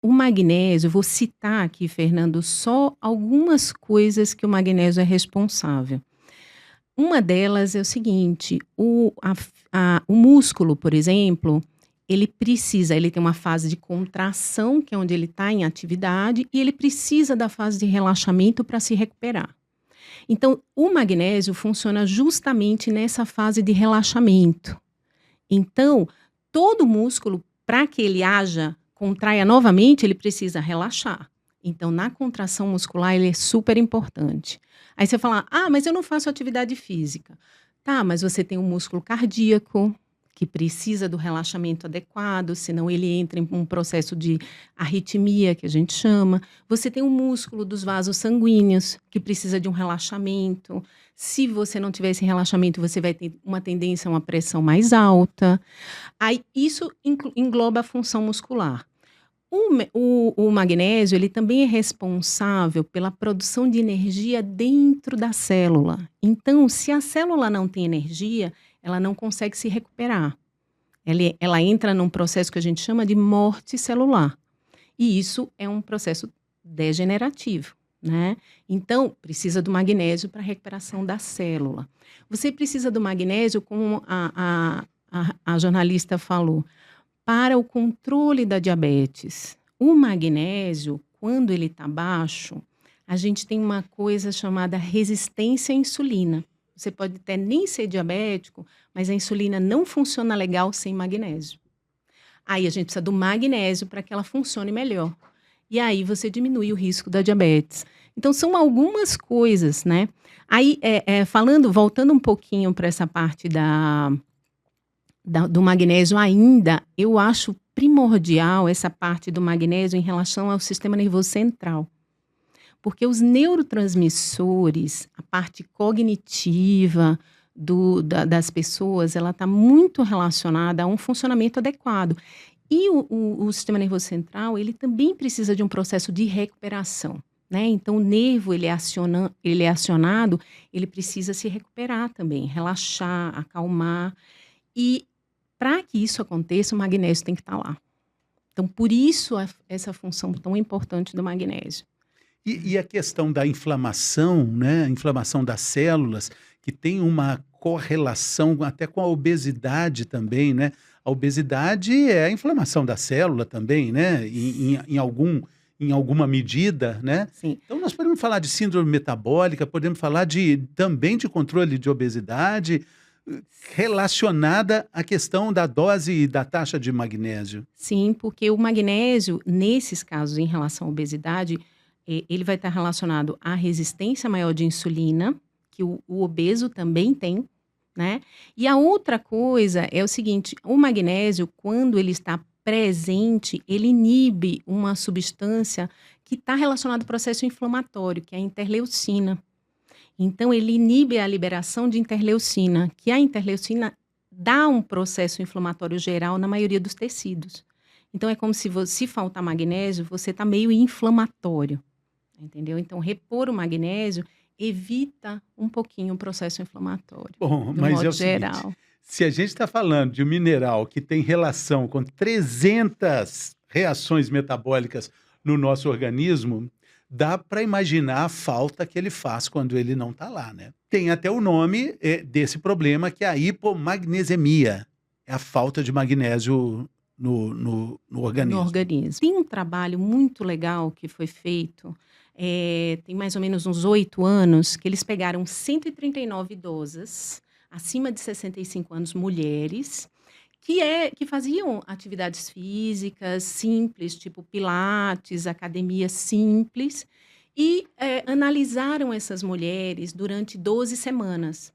o magnésio, vou citar aqui, Fernando, só algumas coisas que o magnésio é responsável. Uma delas é o seguinte: o músculo, por exemplo, ele tem uma fase de contração, que é onde ele está em atividade, e ele precisa da fase de relaxamento para se recuperar. Então, o magnésio funciona justamente nessa fase de relaxamento. Então, todo músculo, para que ele contraia novamente, ele precisa relaxar. Então, na contração muscular, ele é super importante. Aí você fala, mas eu não faço atividade física. Tá, mas você tem um músculo cardíaco, que precisa do relaxamento adequado, senão ele entra em um processo de arritmia, que a gente chama. Você tem um músculo dos vasos sanguíneos, que precisa de um relaxamento. Se você não tiver esse relaxamento, você vai ter uma tendência a uma pressão mais alta. Aí, isso engloba a função muscular. O magnésio, ele também é responsável pela produção de energia dentro da célula. Então, se a célula não tem energia, ela não consegue se recuperar. Ela entra num processo que a gente chama de morte celular. E isso é um processo degenerativo, né? Então, precisa do magnésio para a recuperação da célula. Você precisa do magnésio, como a jornalista falou, para o controle da diabetes. O magnésio, quando ele está baixo, a gente tem uma coisa chamada resistência à insulina. Você pode até nem ser diabético, mas a insulina não funciona legal sem magnésio. Aí a gente precisa do magnésio para que ela funcione melhor. E aí você diminui o risco da diabetes. Então, são algumas coisas, né? Aí, voltando um pouquinho para essa parte do magnésio ainda, eu acho primordial essa parte do magnésio em relação ao sistema nervoso central. Porque os neurotransmissores, a parte cognitiva das pessoas, ela está muito relacionada a um funcionamento adequado. E o sistema nervoso central, ele também precisa de um processo de recuperação, né? Então, o nervo, ele é acionado, ele precisa se recuperar também, relaxar, acalmar. E para que isso aconteça, o magnésio tem que estar lá. Então, por isso, essa função tão importante do magnésio. E a questão da inflamação, né? A inflamação das células, que tem uma correlação até com a obesidade também, né? A obesidade é a inflamação da célula também, né? Em alguma medida, né? Sim. Então, nós podemos falar de síndrome metabólica, podemos falar também de controle de obesidade, relacionada à questão da dose e da taxa de magnésio. Sim, porque o magnésio, nesses casos, em relação à obesidade, ele vai estar relacionado à resistência maior de insulina, que o obeso também tem, né? E a outra coisa é o seguinte: o magnésio, quando ele está presente, ele inibe uma substância que está relacionada ao processo inflamatório, que é a interleucina. Então, ele inibe a liberação de interleucina, que a interleucina dá um processo inflamatório geral na maioria dos tecidos. Então, é como se faltar magnésio, você está meio inflamatório, entendeu? Então, repor o magnésio evita um pouquinho o processo inflamatório, Bom, de um mas é modo o seguinte, geral. se a gente está falando de um mineral que tem relação com 300 reações metabólicas no nosso organismo, dá para imaginar a falta que ele faz quando ele não está lá, né? Tem até o nome desse problema, que é a hipomagnesemia, é a falta de magnésio no No organismo. organismo. Tem um trabalho muito legal que foi feito, tem mais ou menos uns 8 anos, que eles pegaram 139 idosas, acima de 65 anos, mulheres, que faziam atividades físicas simples, tipo pilates, academia simples, e analisaram essas mulheres durante 12 semanas.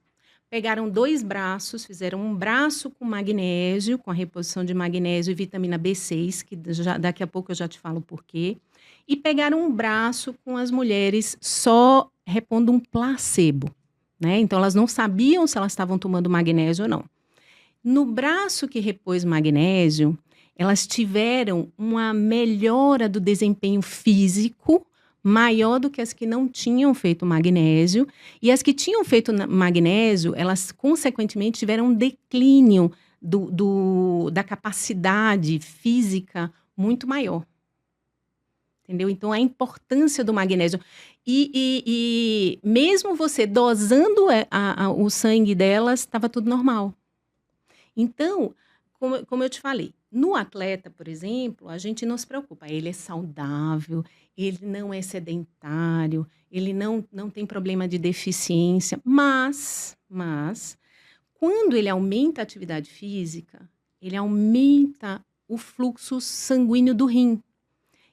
Pegaram 2 braços, fizeram um braço com magnésio, com a reposição de magnésio e vitamina B6, que daqui a pouco eu já te falo por quê. E pegaram um braço com as mulheres só repondo um placebo, né? Então, elas não sabiam se elas estavam tomando magnésio ou não. No braço que repôs magnésio, elas tiveram uma melhora do desempenho físico maior do que as que não tinham feito magnésio, e as que tinham feito magnésio, elas consequentemente tiveram um declínio da capacidade física muito maior. entendeu? Então, a importância do magnésio. E mesmo você dosando o sangue delas, estava tudo normal. Então, como eu te falei, no atleta, por exemplo, a gente não se preocupa. Ele é saudável, ele não é sedentário, ele não tem problema de deficiência. Mas, quando ele aumenta a atividade física, ele aumenta o fluxo sanguíneo do rim.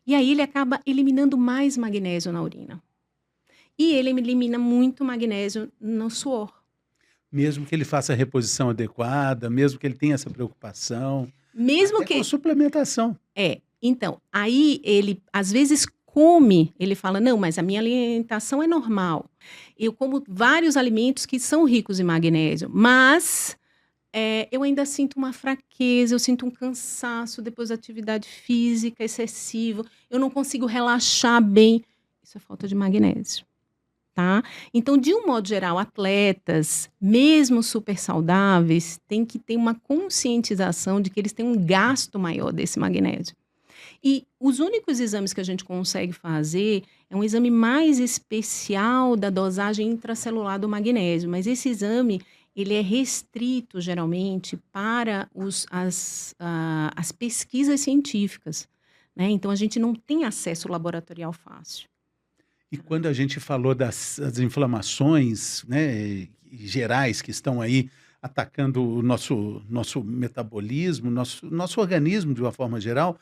E aí ele acaba eliminando mais magnésio na urina. E ele elimina muito magnésio no suor. Mesmo que ele faça a reposição adequada, mesmo que ele tenha essa preocupação, Mesmo até que... com suplementação. Então, aí ele às vezes come, ele fala, não, mas a minha alimentação é normal. Eu como vários alimentos que são ricos em magnésio, mas eu ainda sinto uma fraqueza, eu sinto um cansaço depois da atividade física excessiva, eu não consigo relaxar bem. Isso é falta de magnésio, tá? Então, de um modo geral, atletas, mesmo super saudáveis, têm que ter uma conscientização de que eles têm um gasto maior desse magnésio. E os únicos exames que a gente consegue fazer é um exame mais especial da dosagem intracelular do magnésio, mas esse exame ele é restrito, geralmente, para as pesquisas científicas, né? Então, a gente não tem acesso laboratorial fácil. E quando a gente falou das inflamações, né, gerais que estão aí atacando o nosso metabolismo, nosso organismo de uma forma geral,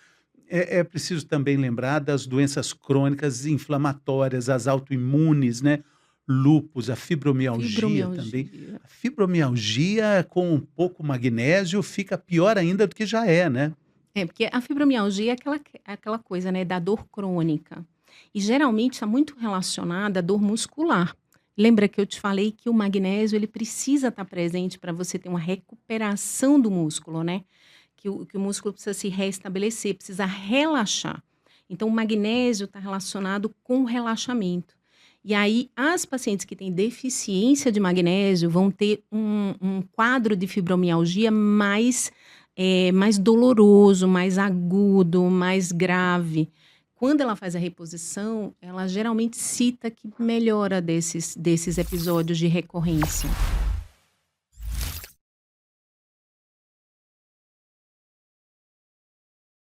é preciso também lembrar das doenças crônicas inflamatórias, as autoimunes, né? Lúpus, a fibromialgia também. A fibromialgia com um pouco magnésio fica pior ainda do que já é, né? Porque a fibromialgia é aquela coisa, né, da dor crônica. E geralmente está muito relacionada à dor muscular. Lembra que eu te falei que o magnésio ele precisa estar presente para você ter uma recuperação do músculo, né? Que o músculo precisa se restabelecer, precisa relaxar. Então, o magnésio está relacionado com o relaxamento. E aí, as pacientes que têm deficiência de magnésio vão ter um quadro de fibromialgia mais doloroso, mais agudo, mais grave. Quando ela faz a reposição, ela geralmente cita que melhora desses episódios de recorrência.